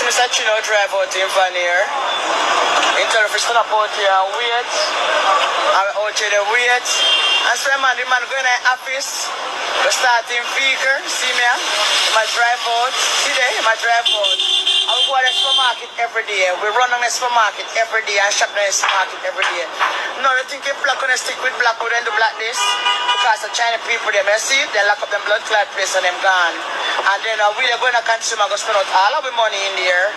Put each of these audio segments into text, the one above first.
see Mr. Chino drive out in van here. In tell if stand up out here and wait. And out here they wait. And so man, the man going to the office. We start in vehicle. See me? He might drive out. See there? He might drive out. And we go to the supermarket every day. We run on the supermarket every day and shop on the supermarket every day. No, you think you're black on the stick with black, we don't do black this. Because the Chinese people, they see, they lock up them blood clot place and them gone. And then we are going to consumer go spend out all of the money in there.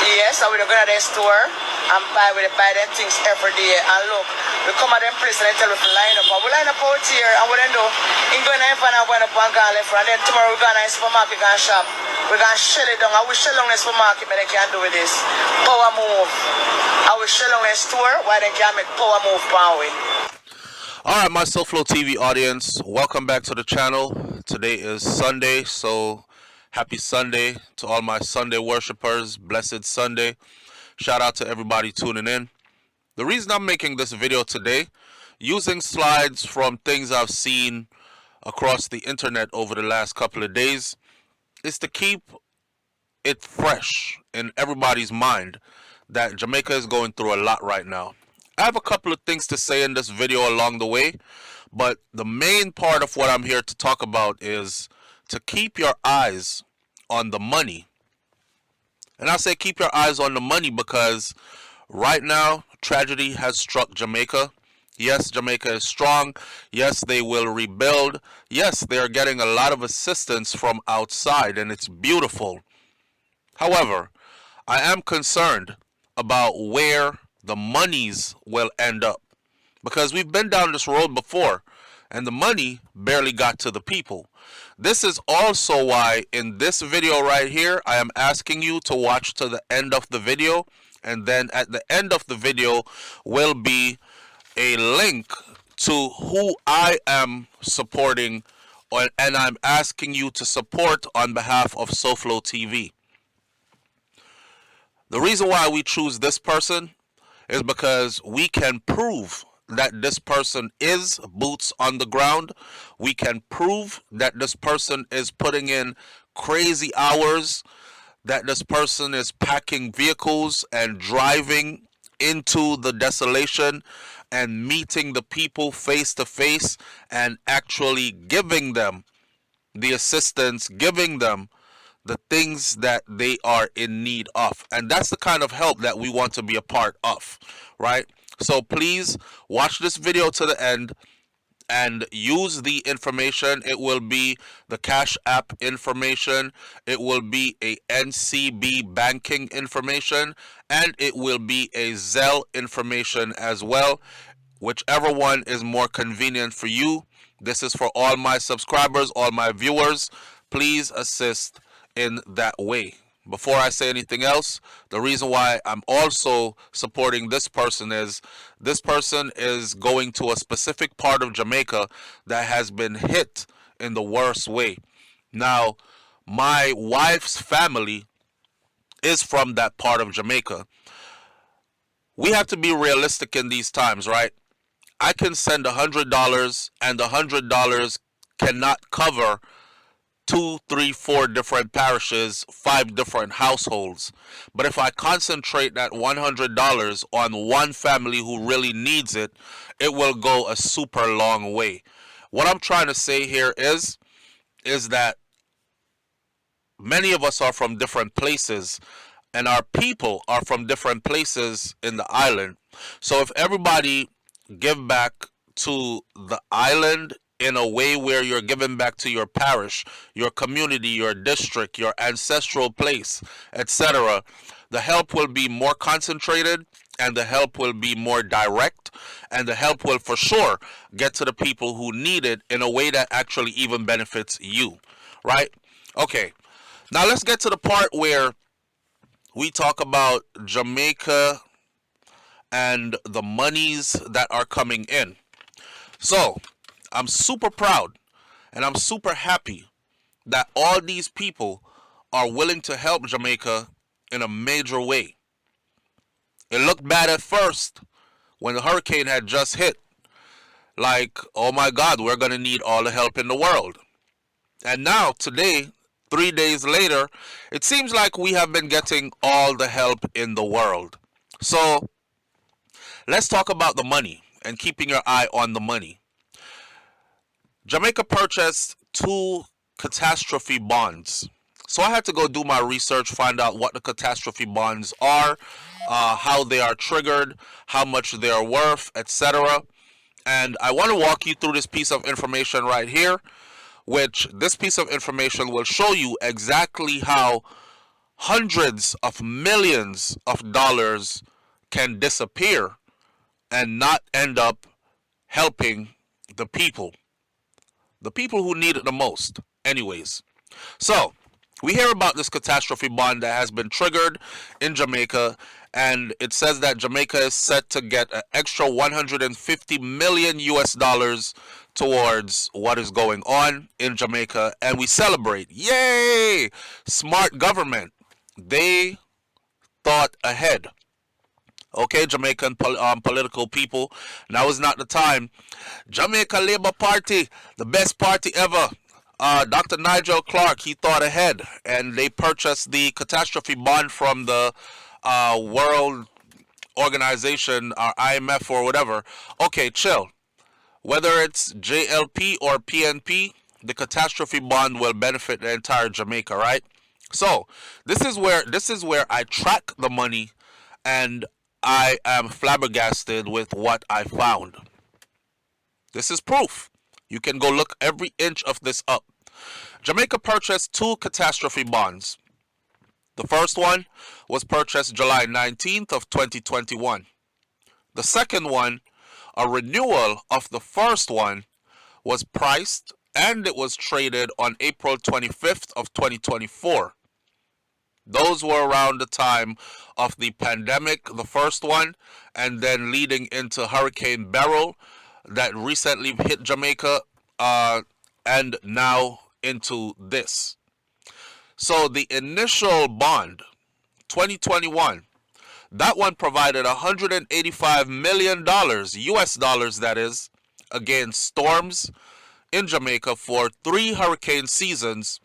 Yes, and we're going to the store and buy them things every day. And look, we come at them place and they tell us to line up. And we line up out here and we then do, in going to and going up and go left. And then tomorrow we're going to the supermarket and shop. We're going to shell it down. And we shell down the supermarket, but they can't do with this. Power move. And we shell down the store while they can't make power move power. Alright, my SouFLoTV audience, welcome back to the channel. Today is Sunday, so happy Sunday to all my Sunday worshipers. Blessed Sunday. Shout out to everybody tuning in. The reason I'm making this video today, using slides from things I've seen across the internet over the last couple of days, is to keep it fresh in everybody's mind that Jamaica is going through a lot right now. I have a couple of things to say in this video along the way, but the main part of what I'm here to talk about is to keep your eyes on the money. And I say keep your eyes on the money because right now, tragedy has struck Jamaica. Yes, Jamaica is strong. Yes, they will rebuild. Yes, they are getting a lot of assistance from outside, and it's beautiful. However, I am concerned about where the monies will end up, because we've been down this road before and the money barely got to the people. This is also why in this video right here I am asking you to watch to the end of the video, and then at the end of the video will be a link to who I am supporting and I'm asking you to support on behalf of SouFLoTV. The reason why we choose this person is because we can prove that this person is boots on the ground. We can prove that this person is putting in crazy hours, that this person is packing vehicles and driving into the desolation and meeting the people face to face and actually giving them the assistance, giving them the things that they are in need of. And that's the kind of help that we want to be a part of, right? So please watch this video to the end and use the information. It will be the Cash App information, it will be a NCB banking information, and it will be a Zelle information as well. Whichever one is more convenient for you. This is for all my subscribers, all my viewers. Please assist in that way. Before I say anything else, the reason why I'm also supporting this person is going to a specific part of Jamaica that has been hit in the worst way. Now, my wife's family is from that part of Jamaica. We have to be realistic in these times, right? I can send $100 and $100 cannot cover 2, 3, 4 different parishes, 5 different households. But if I concentrate that $100 on one family who really needs it, it will go a super long way. What I'm trying to say here is that many of us are from different places, and our people are from different places in the island. So if everybody give back to the island in a way where you're giving back to your parish, your community, your district, your ancestral place, etc., the help will be more concentrated and the help will be more direct, and the help will for sure get to the people who need it in a way that actually even benefits you, right? Okay, now let's get to the part where we talk about Jamaica and the monies that are coming in. So I'm super proud and I'm super happy that all these people are willing to help Jamaica in a major way. It looked bad at first when the hurricane had just hit. Like, oh my God, we're going to need all the help in the world. And now, today, 3 days later, it seems like we have been getting all the help in the world. So let's talk about the money and keeping your eye on the money. Jamaica purchased 2 catastrophe bonds. So I had to go do my research, find out what the catastrophe bonds are, how they are triggered, how much they are worth, etc. And I want to walk you through this piece of information right here, which this piece of information will show you exactly how hundreds of millions of dollars can disappear and not end up helping the people who need it the most. Anyways, so we hear about this catastrophe bond that has been triggered in Jamaica, and it says that Jamaica is set to get an extra 150 million US dollars towards what is going on in Jamaica, and we celebrate. Yay! Smart government. They thought ahead. Okay, Jamaican political people, now is not the time. Jamaica Labour Party, the best party ever. Dr. Nigel Clark, he thought ahead, and they purchased the catastrophe bond from the World Organization, or IMF, or whatever. Okay, chill. Whether it's JLP or PNP, the catastrophe bond will benefit the entire Jamaica, right? So this is where I track the money, and I am flabbergasted with what I found. This is proof. You can go look every inch of this up. Jamaica purchased 2 catastrophe bonds. The first one was purchased July 19th of 2021. The second one, a renewal of the first one, was priced and it was traded on April 25th of 2024. Those were around the time of the pandemic, the first one, and then leading into Hurricane Beryl that recently hit Jamaica, and now into this. So the initial bond, 2021, that one provided $185 million, US dollars that is, against storms in Jamaica for 3 hurricane seasons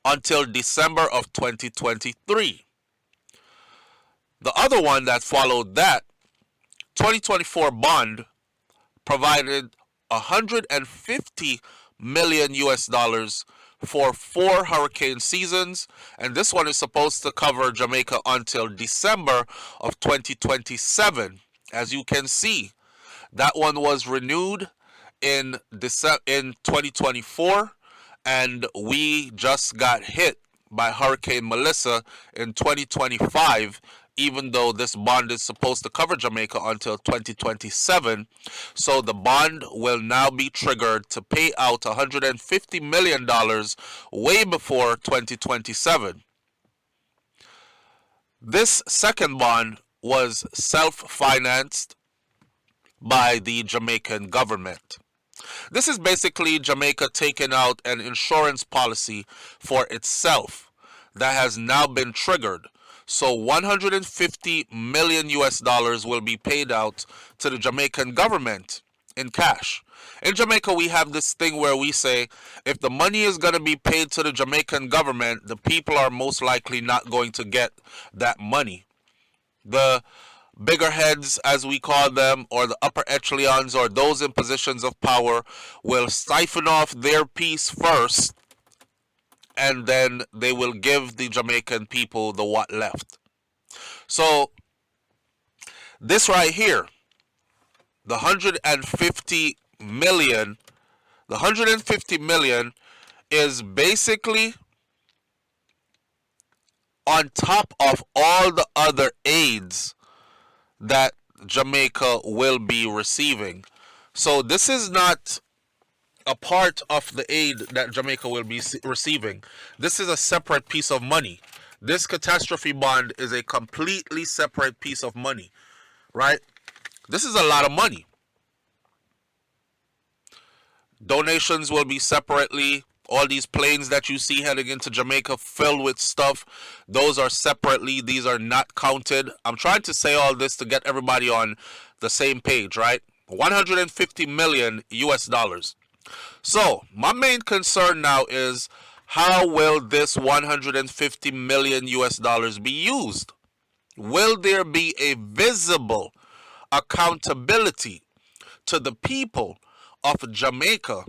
until December of 2023. The other one that followed that, 2024 bond, provided 150 million US dollars for 4 hurricane seasons, and this one is supposed to cover Jamaica until December of 2027. As you can see, that one was renewed in 2024, and we just got hit by Hurricane Melissa in 2025, even though this bond is supposed to cover Jamaica until 2027. So the bond will now be triggered to pay out $150 million way before 2027. This second bond was self-financed by the Jamaican government. This is basically Jamaica taking out an insurance policy for itself that has now been triggered. So 150 million US dollars will be paid out to the Jamaican government in cash. In Jamaica, we have this thing where we say, if the money is going to be paid to the Jamaican government, the people are most likely not going to get that money. The bigger heads, as we call them, or the upper echelons, or those in positions of power, will siphon off their piece first, and then they will give the Jamaican people the what left. So this right here, the 150 million is basically on top of all the other aids that Jamaica will be receiving. So this is not a part of the aid that Jamaica will be receiving. This is a separate piece of money. This catastrophe bond is a completely separate piece of money, right? This is a lot of money. Donations will be separately. All these planes that you see heading into Jamaica filled with stuff, those are separately. These are not counted. I'm trying to say all this to get everybody on the same page, right? 150 million US dollars. So my main concern now is, How will this 150 million US dollars be used? Will there be a visible accountability to the people of Jamaica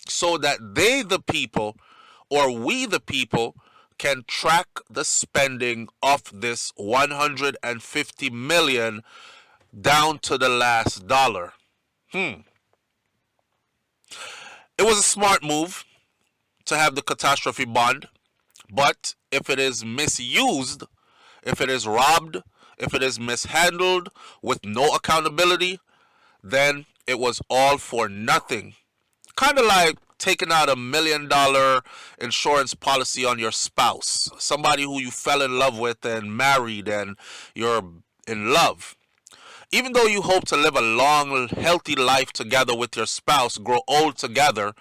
so that they, the people, or we, the people, can track the spending of this 150 million down to the last dollar? It was a smart move to have the catastrophe bond, but if it is misused, if it is robbed, if it is mishandled with no accountability, then it was all for nothing. Kind of like taking out $1 million insurance policy on your spouse, somebody who you fell in love with and married and you're in love. Even though you hope to live a long, healthy life together with your spouse, grow old together,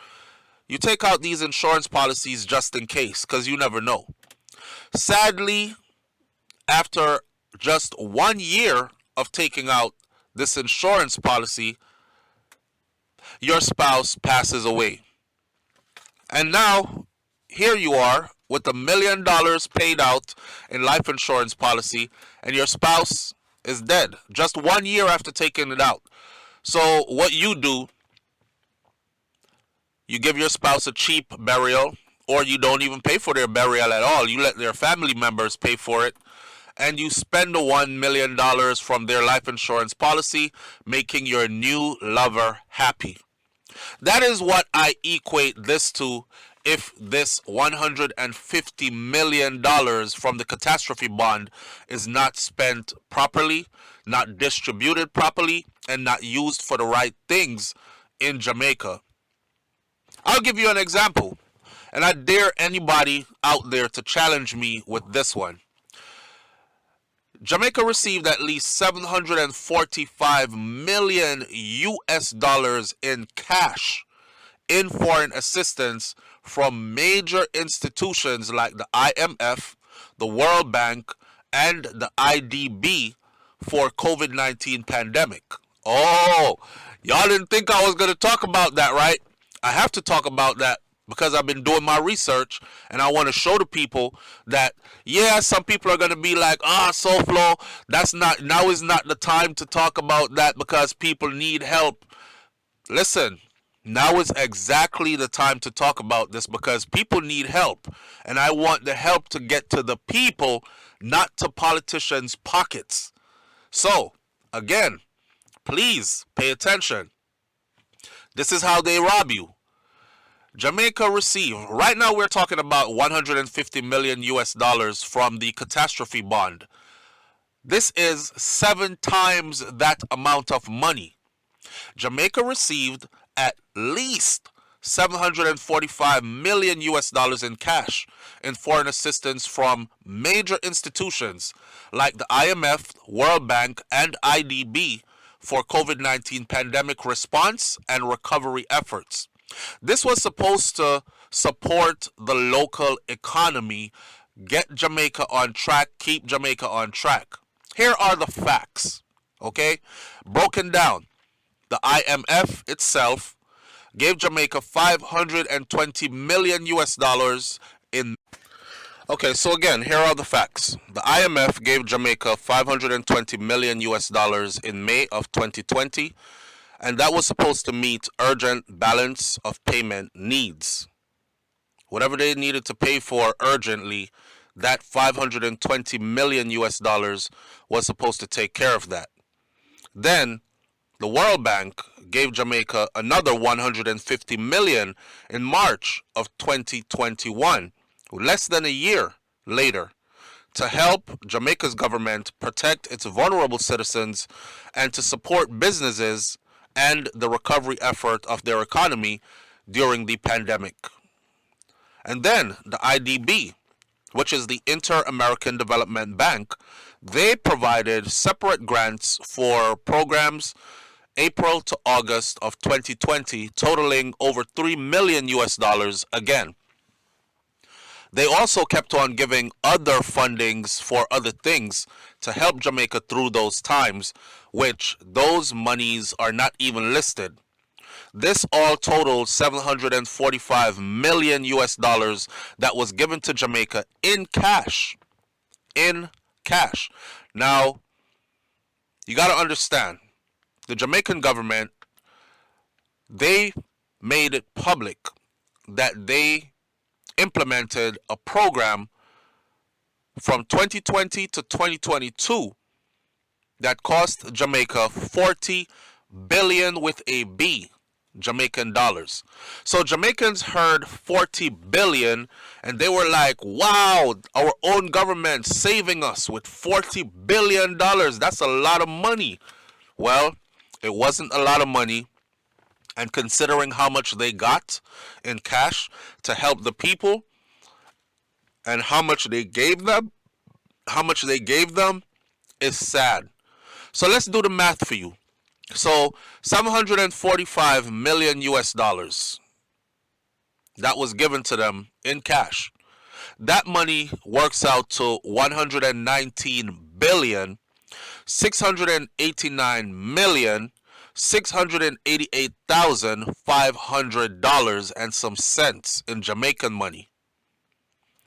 you take out these insurance policies just in case, because you never know. Sadly, after just 1 year of taking out this insurance policy, your spouse passes away. And now, here you are with $1 million paid out in life insurance policy, and your spouse is dead just 1 year after taking it out. So, what you do, you give your spouse a cheap burial, or you don't even pay for their burial at all. You let their family members pay for it, and you spend the $1 million from their life insurance policy, making your new lover happy. That is what I equate this to if this $150 million from the catastrophe bond is not spent properly, not distributed properly, and not used for the right things in Jamaica. I'll give you an example, and I dare anybody out there to challenge me with this one. Jamaica received at least 745 million US dollars in cash in foreign assistance from major institutions like the IMF, the World Bank, and the IDB for COVID-19 pandemic. Oh, y'all didn't think I was going to talk about that, right? I have to talk about that because I've been doing my research and I want to show the people that, yeah, some people are going to be like, SouFlo, now is not the time to talk about that because people need help. Listen, now is exactly the time to talk about this because people need help. And I want the help to get to the people, not to politicians' pockets. So, again, please pay attention. This is how they rob you. Jamaica received, right now we're talking about 150 million US dollars from the catastrophe bond. This is 7 times that amount of money. Jamaica received at least 745 million US dollars in cash in foreign assistance from major institutions like the IMF, World Bank, and IDB for COVID-19 pandemic response and recovery efforts. This was supposed to support the local economy, get Jamaica on track, keep Jamaica on track. Here are the facts, okay? Broken down. The IMF itself gave Jamaica 520 million US dollars in. Okay, so again, here are the facts. The IMF gave Jamaica 520 million US dollars in May of 2020, and that was supposed to meet urgent balance of payment needs. Whatever they needed to pay for urgently, that 520 million US dollars was supposed to take care of that. Then the World Bank gave Jamaica another 150 million in March of 2021, less than a year later, to help Jamaica's government protect its vulnerable citizens and to support businesses and the recovery effort of their economy during the pandemic. And then the IDB, which is the Inter-American Development Bank, they provided separate grants for programs April to August of 2020, totaling over 3 million US dollars again. They also kept on giving other fundings for other things to help Jamaica through those times, which those monies are not even listed. This all totaled 745 million US dollars that was given to Jamaica in cash. In cash. Now, you got to understand, the Jamaican government, they made it public that they implemented a program from 2020 to 2022 that cost Jamaica 40 billion with a B Jamaican dollars. So Jamaicans heard 40 billion and they were like, wow, our own government saving us with 40 billion dollars. That's a lot of money. Well, it wasn't a lot of money, and considering how much they got in cash to help the people and how much they gave them is sad. So let's do the math for you. So 745 million US dollars that was given to them in cash. That money works out to 119 billion 689 million $688,500 and some cents in Jamaican money.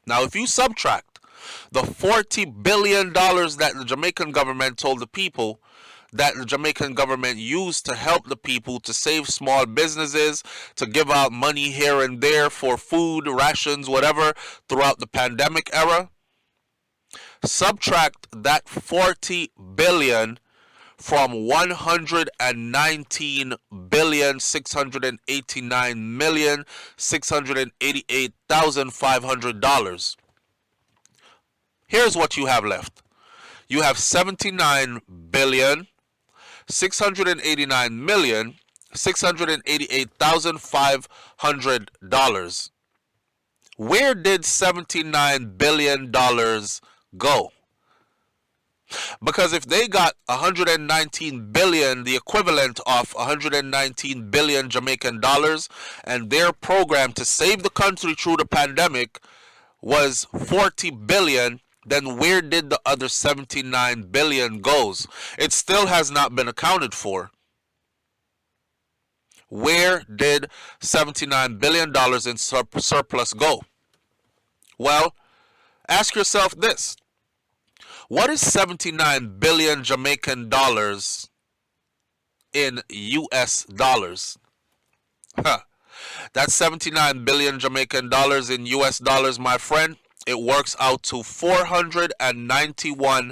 Now, if you subtract the $40 billion that the Jamaican government told the people, that the Jamaican government used to help the people, to save small businesses, to give out money here and there for food, rations, whatever, throughout the pandemic era, subtract that 40 billion from 119 billion 689 million $688,500. Here's what you have left. You have 79 billion 689 million $688,500. Where did $79 billion go? Because if they got 119 billion, the equivalent of 119 billion Jamaican dollars, and their program to save the country through the pandemic was 40 billion, then where did the other 79 billion goes? It still has not been accounted for. Where did $79 billion in surplus go? Well, ask yourself this. What is 79 billion Jamaican dollars in US dollars? That's 79 billion Jamaican dollars in US dollars, my friend. It works out to $491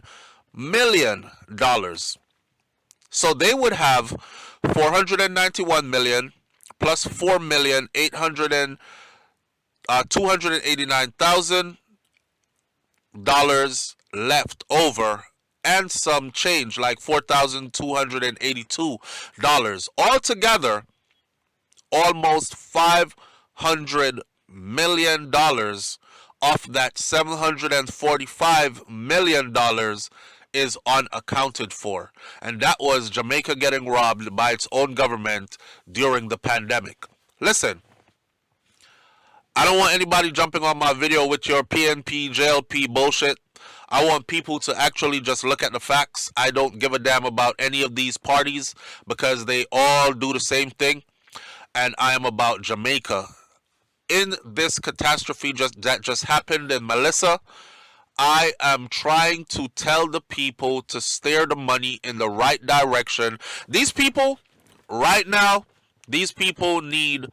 million. So they would have 491 million plus 4,289,000 dollars left over, and some change like $4,282. Altogether, almost $500 million off that $745 million is unaccounted for. And that was Jamaica getting robbed by its own government during the pandemic. Listen, I don't want anybody jumping on my video with your PNP, JLP bullshit. I want people to actually just look at the facts. I don't give a damn about any of these parties because they all do the same thing. And I am about Jamaica. In this catastrophe that just happened in Melissa, I am trying to tell the people to steer the money in the right direction. These people, right now, these people need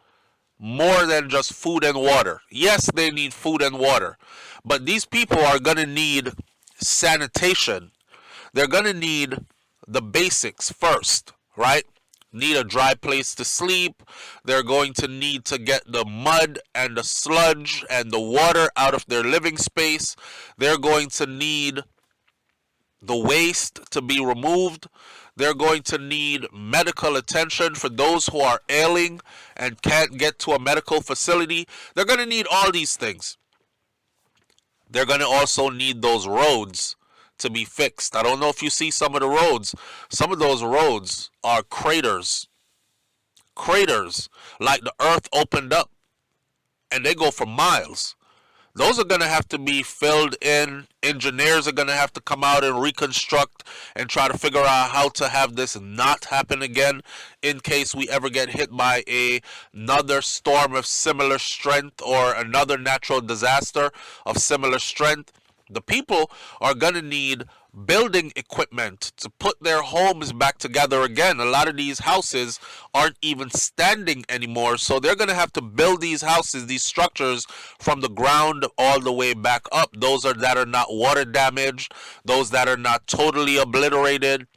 more than just food and water. Yes, they need food and water. But these people are going to need sanitation. They're going to need the basics first, right? Need a dry place to sleep. They're going to need to get the mud and the sludge and the water out of their living space. They're going to need the waste to be removed. They're going to need medical attention for those who are ailing and can't get to a medical facility. They're going to need all these things. They're going to also need those roads to be fixed. I don't know if you see some of the roads. Some of those roads are craters. Craters, like the earth opened up, and they go for miles. Those are going to have to be filled in. Engineers are going to have to come out and reconstruct and try to figure out how to have this not happen again in case we ever get hit by another storm of similar strength or another natural disaster of similar strength. The people are going to need building equipment to put their homes back together again. A lot of these houses aren't even standing anymore, so they're going to have to build these houses, these structures, from the ground all the way back up. Those that are not water damaged, those that are not totally obliterated,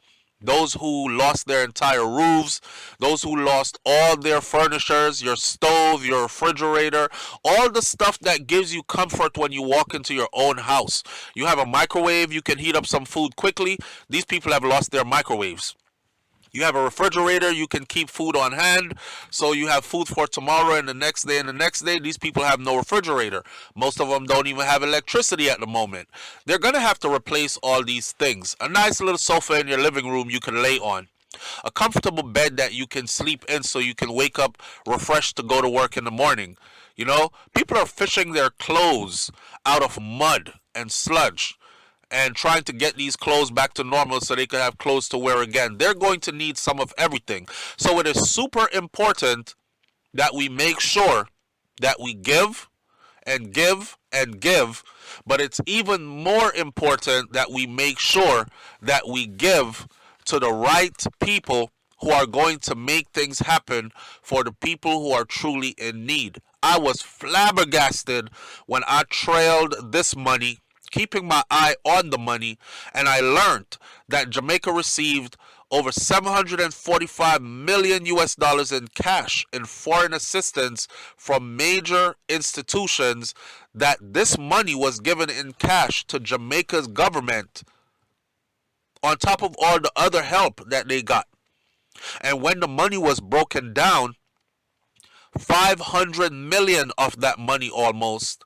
those who lost their entire roofs, those who lost all their furnitures, your stove, your refrigerator, all the stuff that gives you comfort when you walk into your own house. You have a microwave, you can heat up some food quickly. These people have lost their microwaves. You have a refrigerator, you can keep food on hand, so you have food for tomorrow and the next day and the next day. These people have no refrigerator. Most of them don't even have electricity at the moment. They're going to have to replace all these things. A nice little sofa in your living room you can lay on. A comfortable bed that you can sleep in so you can wake up refreshed to go to work in the morning. You know, people are fishing their clothes out of mud and sludge and trying to get these clothes back to normal so they can have clothes to wear again. They're going to need some of everything. So it is super important that we make sure that we give and give and give, but it's even more important that we make sure that we give to the right people who are going to make things happen for the people who are truly in need. I was flabbergasted when I trailed this money, keeping my eye on the money, and I learned that Jamaica received over 745 million US dollars in cash in foreign assistance from major institutions, that this money was given in cash to Jamaica's government on top of all the other help that they got. And when the money was broken down, 500 million of that money almost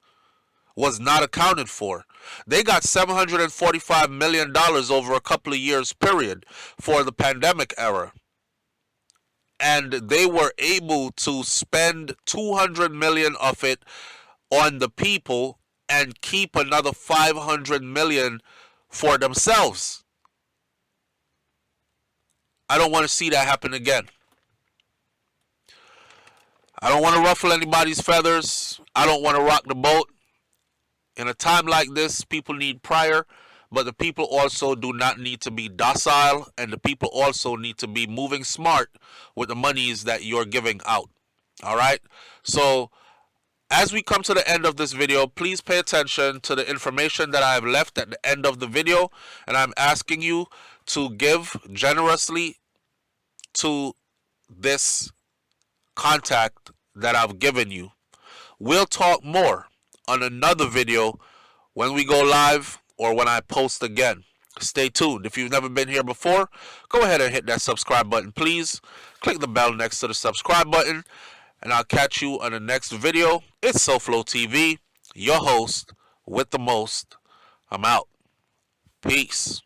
was not accounted for. They got $745 million over a couple of years period for the pandemic era. And they were able to spend 200 million of it on the people and keep another 500 million for themselves. I don't want to see that happen again. I don't want to ruffle anybody's feathers. I don't want to rock the boat. In a time like this, people need prayer, but the people also do not need to be docile, and the people also need to be moving smart with the monies that you're giving out. All right? So, as we come to the end of this video, please pay attention to the information that I have left at the end of the video, and I'm asking you to give generously to this contact that I've given you. We'll talk more on another video when we go live or when I post again. Stay tuned. If you've never been here before, go ahead and hit that subscribe button, please. Click the bell next to the subscribe button, and I'll catch you on the next video. It's SouFLoTV, your host with the most. I'm out. Peace.